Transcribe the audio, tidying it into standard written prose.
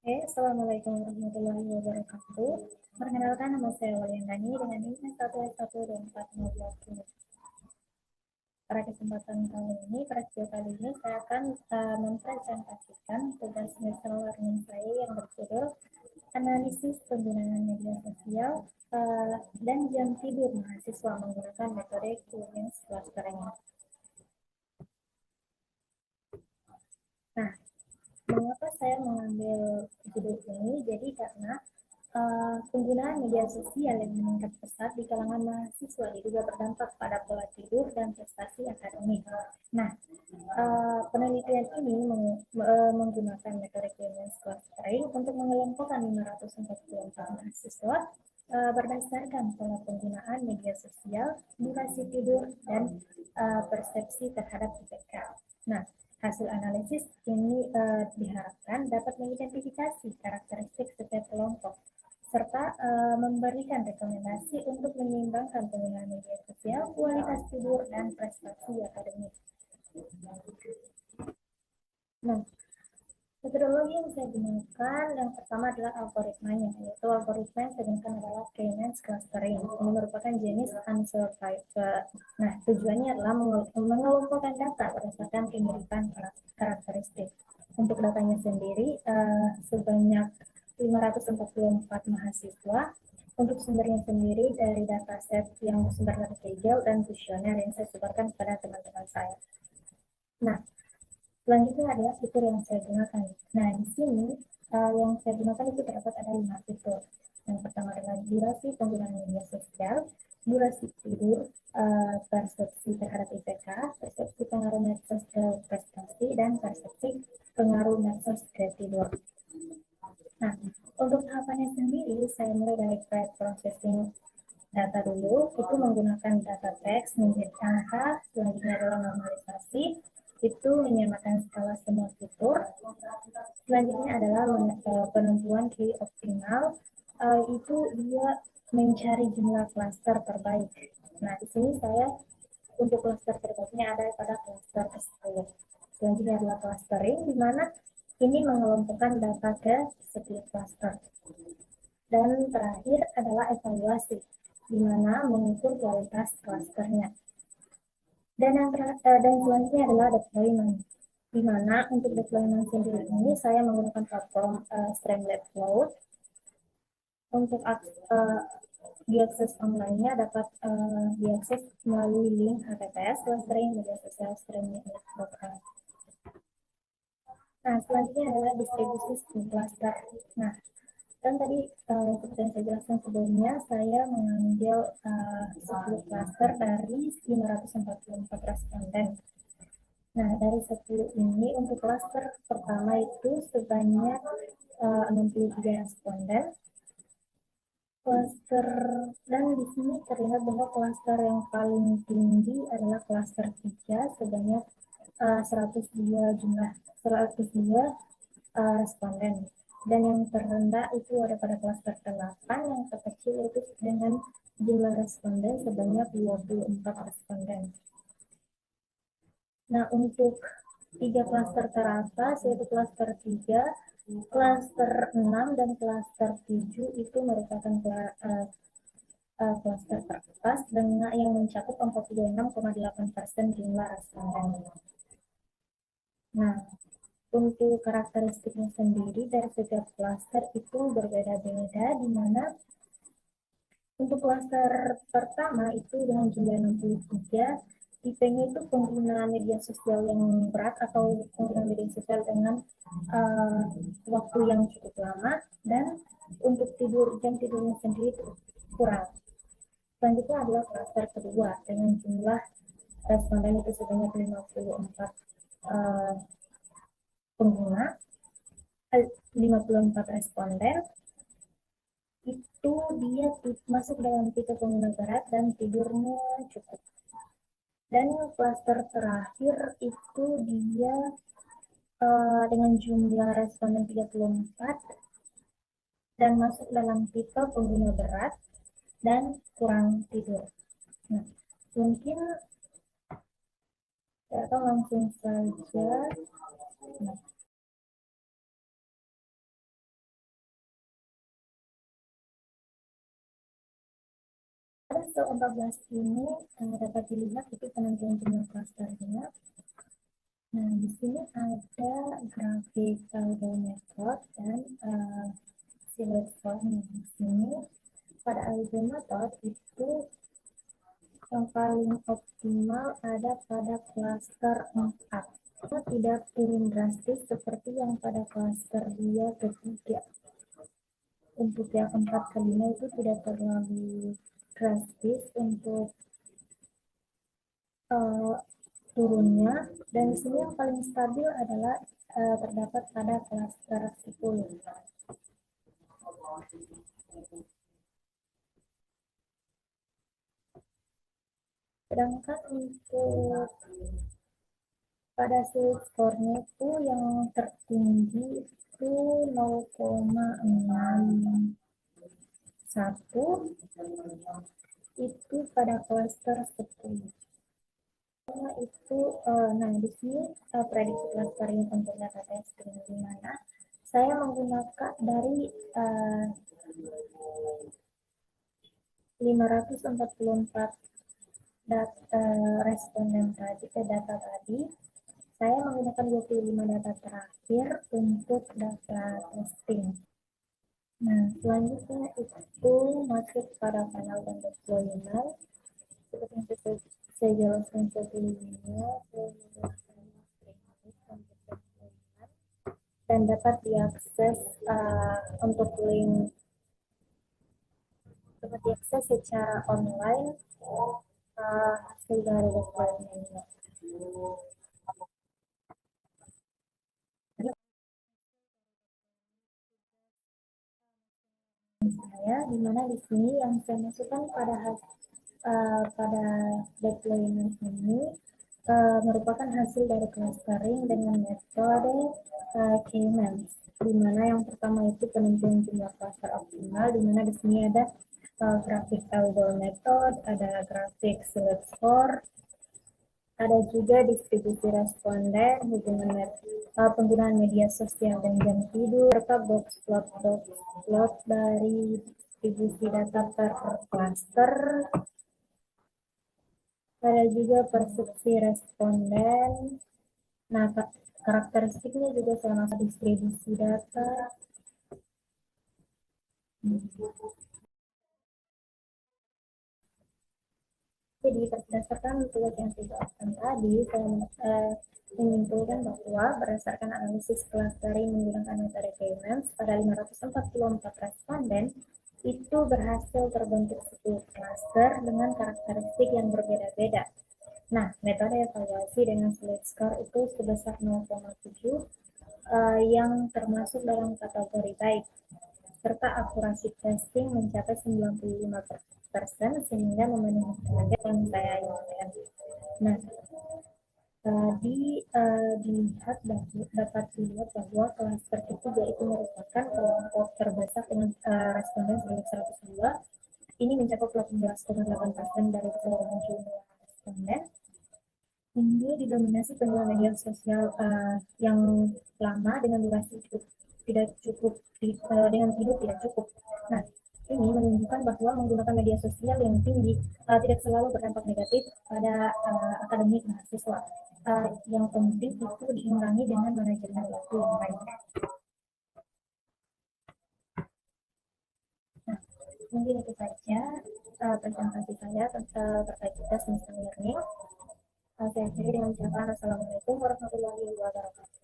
Assalamualaikum warahmatullahi wabarakatuh. Perkenalkan, nama saya Walyandani dengan NIM 1142420. Pada kesempatan kali ini, saya akan mempresentasikan tugas micro learning saya yang berjudul analisis penggunaan media sosial dan jam tidur mahasiswa menggunakan metode Queen's Clustering. Nah, mengapa saya mengambil judul ini? Jadi karena penggunaan media sosial yang meningkat pesat di kalangan mahasiswa diduga berdampak pada pola tidur dan prestasi akademik. Nah, penelitian ini menggunakan metode Clemens Clustering untuk mengelompokkan 544 mahasiswa berdasarkan pola penggunaan media sosial, durasi tidur, dan persepsi terhadap IPK. Nah, hasil analisis ini diharapkan dapat mengidentifikasi karakteristik setiap kelompok serta memberikan rekomendasi untuk menyeimbangkan penggunaan media sosial, kualitas tidur, dan prestasi akademik. Nah, metodologi yang saya gunakan yang pertama adalah algoritmanya, yaitu algoritma yang saya gunakan adalah K-means clustering. Ini merupakan jenis unsurvived. Nah, tujuannya adalah mengelompokkan data berdasarkan kemiripan karakteristik. Untuk datanya sendiri, sebanyak 544 mahasiswa. Untuk sumbernya sendiri dari dataset yang bersumber dari Kaggle dan kuesioner yang saya sebarkan kepada teman-teman saya. Nah, selanjutnya adalah fitur yang saya gunakan. Nah, di sini yang saya gunakan itu terdapat ada 5 fitur. Yang pertama adalah durasi penggunaan media sosial, durasi tidur, persepsi terhadap IPK, persepsi pengaruh medsos ke prestasi, dan persepsi pengaruh medsos ke tidur. Nah, untuk tahapannya sendiri, saya mulai dari pre-processing data dulu, itu menggunakan data teks menjadi angka, selanjutnya adalah normalisasi, itu menyamakan skala semua fitur. Selanjutnya adalah penentuan key optimal, itu dia mencari jumlah klaster terbaik. Nah, di sini saya untuk klaster terbaiknya ada pada klaster ke-10. Selanjutnya adalah clustering, di mana ini mengelompokkan data ke setiap klaster. Dan terakhir adalah evaluasi, di mana mengukur kualitas klasternya. Dan selanjutnya adalah deployment, di mana untuk deployment sendiri ini saya menggunakan platform Streamlit Cloud. Untuk diakses online-nya dapat diakses melalui link https clustering media sosial streamlit.com. Nah, selanjutnya adalah distribusi cluster. Nah, kan tadi seperti yang saya jelaskan sebelumnya, saya mengambil 10 cluster dari 544 responden. Nah, dari 10 ini untuk cluster pertama itu sebanyak 63 responden. Cluster dan di sini terlihat bahwa cluster yang paling tinggi adalah cluster 3 sebanyak 102 jumlah 102 responden. Dan yang terendah itu ada pada klaster 8, yang terkecil itu dengan jumlah responden sebanyak 24 responden. Nah, untuk 3 klaster teratas, yaitu klaster 3, klaster 6, dan klaster 7 itu merupakan klaster teratas dengan yang mencakup 46,8% jumlah responden. Nah, untuk karakteristiknya sendiri dari setiap klaster itu berbeda-beda, di mana untuk klaster pertama itu dengan jumlah 63, IP-nya itu pengguna media sosial yang berat atau pengguna media sosial dengan waktu yang cukup lama, dan untuk jam tidurnya sendiri itu kurang. Selanjutnya adalah klaster kedua dengan jumlah responden itu sebanyak 54 pengguna, 54 responden, itu dia masuk dalam tipe pengguna berat dan tidurnya cukup. Dan klaster terakhir itu dia dengan jumlah responden 34 dan masuk dalam tipe pengguna berat dan kurang tidur. Nah, mungkin kita langsung saja. Nah, untuk 14 ini dapat dilihat itu penentuan jumlah klasternya. Nah, di sini ada grafik algo method dan silhouette form. Di sini pada algo method itu yang paling optimal ada pada klaster 4. Tidak turun drastis seperti yang pada klaster 2 ke 3. Untuk yang 4 ke 5 itu tidak terlalu drastis untuk uh, turunnya, dan di sini yang paling stabil adalah terdapat pada klaster 10. Sedangkan untuk pada skornya itu yang tertinggi itu 0,61 itu pada klaster 10. Itu nah di sini prediksi clustering untuk data testing di mana saya menggunakan dari 544 data responden tadi data tadi, saya menggunakan 25 data terakhir untuk data testing. Nah, selanjutnya itu masuk pada panel dan deployment. Seperti yang saya jelaskan sebelumnya, dan dapat diakses untuk link dapat diakses secara online hasil dari deploymentnya. Saya di mana di sini yang saya masukkan pada deployment ini merupakan hasil dari clustering dengan metode K-means, di mana yang pertama itu penentuan jumlah cluster optimal, di mana di sini ada grafik algo method, ada grafik select score, ada juga distribusi responden, hubungan penggunaan media sosial dan jam tidur, serta box plot dari distribusi data per cluster. Ada juga persepsi responden. Nah, karakteristiknya juga sama distribusi data. Jadi berdasarkan tugas yang saya jelaskan tadi, saya menyimpulkan bahwa berdasarkan analisis clustering menggunakan metode K-means pada 544 responden itu berhasil terbentuk 10 cluster dengan karakteristik yang berbeda-beda. Nah, metode evaluasi dengan select score itu sebesar 0,7 yang termasuk dalam kategori baik, serta akurasi testing mencapai 95% sehingga memenuhi target yang saya inginkan. Nah, tadi dapat dilihat bahwa kelas ketiga itu merupakan kelompok terbesar dengan responden sebanyak 102. Ini mencakup 18,8% dari keseluruhan jumlah responden. Ini didominasi pengguna media sosial yang lama dengan durasi tidak cukup dengan hidup tidak cukup. Nah, ini menunjukkan bahwa menggunakan media sosial yang tinggi tidak selalu berdampak negatif pada akademik mahasiswa. Yang penting itu diimbangi dengan manajemen waktu yang baik. Nah, mungkin itu saja presentasi saya terkait distance learning. Saya akhiri dengan ucapan Assalamualaikum warahmatullahi wabarakatuh.